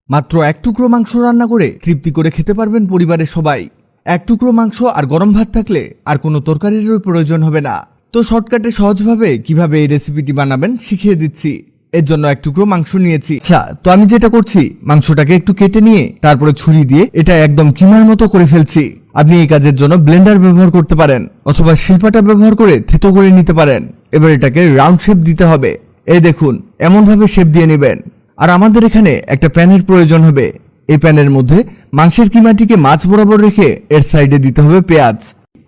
মাত্র এক টুকরো মাংস রান্না করে তৃপ্তি করে খেতে পারবেন পরিবারের সবাই। এক টুকরো মাংস আর গরম ভাত থাকলে আর কোনো তরকারিরও প্রয়োজন হবে না। তো শর্টকাটে সহজভাবে কিভাবে এই রেসিপিটি বানাবেন শিখিয়ে দিচ্ছি। এর জন্য এক টুকরো মাংস নিয়েছি। আচ্ছা, তো আমি যেটা করছি, মাংসটাকে একটু কেটে নিয়ে তারপরে ছুরি দিয়ে এটা একদম কিমার মতো করে ফেলছি। আপনি এই কাজের জন্য ব্লেন্ডার ব্যবহার করতে পারেন অথবা শিলপাটা ব্যবহার করে থেতো করে নিতে পারেন। এবার এটাকে রাউন্ড শেপ দিতে হবে। এই দেখুন, এমন ভাবে শেপ দিয়ে নেবেন। আর আমাদের এখানে একটা প্যানের প্রয়োজন হবে। এই প্যানের মধ্যে মাংসের কিমাটিকে মাছ বরাবর রেখে এর সাইডে দিতে হবে পেঁয়াজ।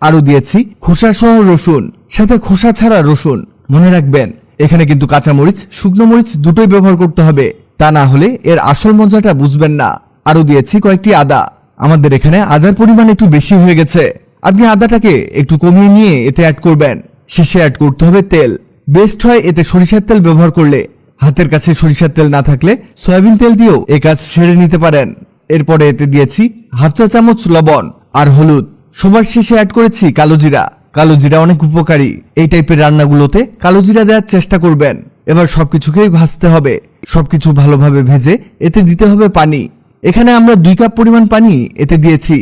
আরো দিয়েছি খোসা সহ রসুন, সাথে খোসা ছাড়া রসুন। মনে রাখবেন, এখানে কিন্তু কাঁচামরিচ শুকনো মরিচ দুটোই ব্যবহার করতে হবে, তা না হলে এর আসল মজাটা বুঝবেন না। আরো দিয়েছি কয়েকটি আদা। আমাদের এখানে আদার পরিমাণ একটু বেশি হয়ে গেছে। আপনি আদাটাকে একটু কমিয়ে নিয়ে এতে অ্যাড করবেন। শেষে অ্যাড করতে হবে তেল। বেস্ট হয় এতে সরিষার তেল ব্যবহার করলে। হাতের কাছে সরিষার তেল না থাকলে সয়াবিন তেল দিয়েও এই কাজ সেরে নিতে পারেন। এরপরে এতে দিয়েছি হাফ চা চামচ লবণ আর হলুদ। সবার শেষে অ্যাড করেছি কালো জিরা। কালো জিরা অনেক উপকারী। এই টাইপের রান্নাগুলোতে কালো জিরা দেওয়ার চেষ্টা করবেন। এবার সবকিছুকেই ভাজতে হবে। সবকিছু ভালোভাবে ভেজে এতে দিতে হবে পানি। এখানে আমরা 2 কাপ পরিমাণ পানি এতে দিয়েছি,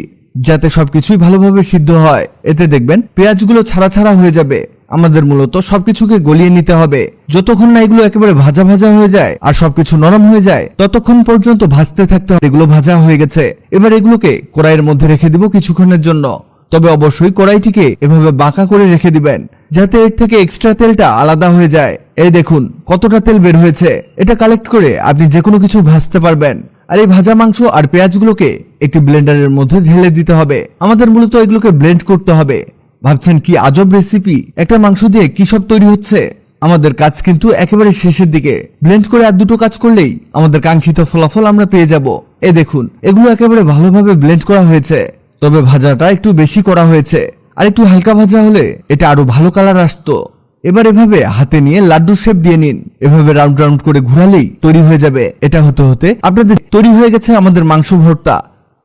যাতে সবকিছুই ভালোভাবে সিদ্ধ হয়। এতে দেখবেন পেঁয়াজগুলো ছাড়া ছাড়া হয়ে যাবে। আমাদের মূলত সবকিছুকে গলিয়ে নিতে হবে। যতক্ষণ না এগুলো একেবারে ভাজা ভাজা হয়ে যায় আর সবকিছু নরম হয়ে যায়, ততক্ষণ পর্যন্ত ভাজতে থাকতে হবে। এগুলো ভাজা হয়ে গেছে। এবার এগুলোকে কড়াইয়ের মধ্যে রেখে দিব কিছুক্ষণের জন্য। তবে অবশ্যই কড়াইটিকে এভাবে বাঁকা করে রেখে দিবেন, যাতে এর থেকে এক্সট্রা তেলটা আলাদা হয়ে যায়। এই দেখুন কতটা তেল বের হয়েছে। এটা কালেক্ট করে আপনি যে কোনো কিছু ভাজতে পারবেন। আর এই ভাজা মাংস আর পেঁয়াজগুলোকে একটি ব্লেন্ডারের মধ্যে ঢেলে দিতে হবে। আমাদের মূলত এগুলোকে ব্লেন্ড করতে হবে। ভাবছেন কি আজব রেসিপি, একটা মাংস দিয়ে কি সব তৈরি হচ্ছে? আমাদের কাজ কিন্তু একেবারে শেষের দিকে। ব্লেন্ড করে আর দুটো কাজ করলেই আমাদের কাঙ্ক্ষিত ফলাফল আমরা পেয়ে যাব। এই দেখুন, এগুলো একেবারে ভালোভাবে ব্লেন্ড করা হয়েছে। তবে ভাজাটা একটু বেশি করা হয়েছে। আর একটু হালকা ভাজা হলে এটা আরো ভালো কালার আসতো। এবার এভাবে হাতে নিয়ে লাড্ডু শেপ দিয়ে নিন। এভাবে রাউন্ড রাউন্ড করে ঘোরালেই তৈরি হয়ে যাবে। এটা হতে হতে আপনাদের তৈরি হয়ে গেছে আমাদের মাংস ভর্তা।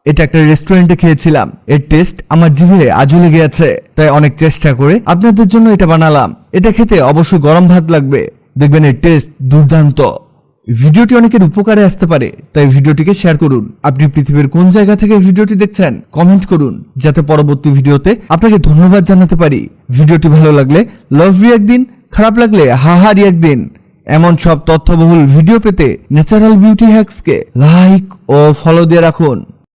এটা একটা রেস্টুরেন্টে খেয়েছিলাম। এর টেস্ট আমার জিভে আজও লেগে আছে। তাই অনেক চেষ্টা করে আপনাদের জন্য এটা বানালাম। এটা খেতে অবশ্যই গরম ভাত লাগবে। দেখবেন এর টেস্ট দুর্দান্ত। ভিডিওটি অনেকের উপকারে আসতে পারে, তাই ভিডিওটিকে শেয়ার করুন। আপনি পৃথিবীর কোন জায়গা থেকে ভিডিওটি দেখছেন কমেন্ট করুন, যাতে পরবর্তী ভিডিওতে আপনাকে ধন্যবাদ জানাতে পারি। ভিডিওটি ভালো লাগলে লাভ রিঅ্যাক্ট দিন, খারাপ লাগলে হাহা রিঅ্যাক্ট দিন। এমন সব তথ্যবহুল ভিডিও পেতে ন্যাচারাল বিউটি হ্যাক্সকে লাইক ও ফলো দিয়ে রাখুন।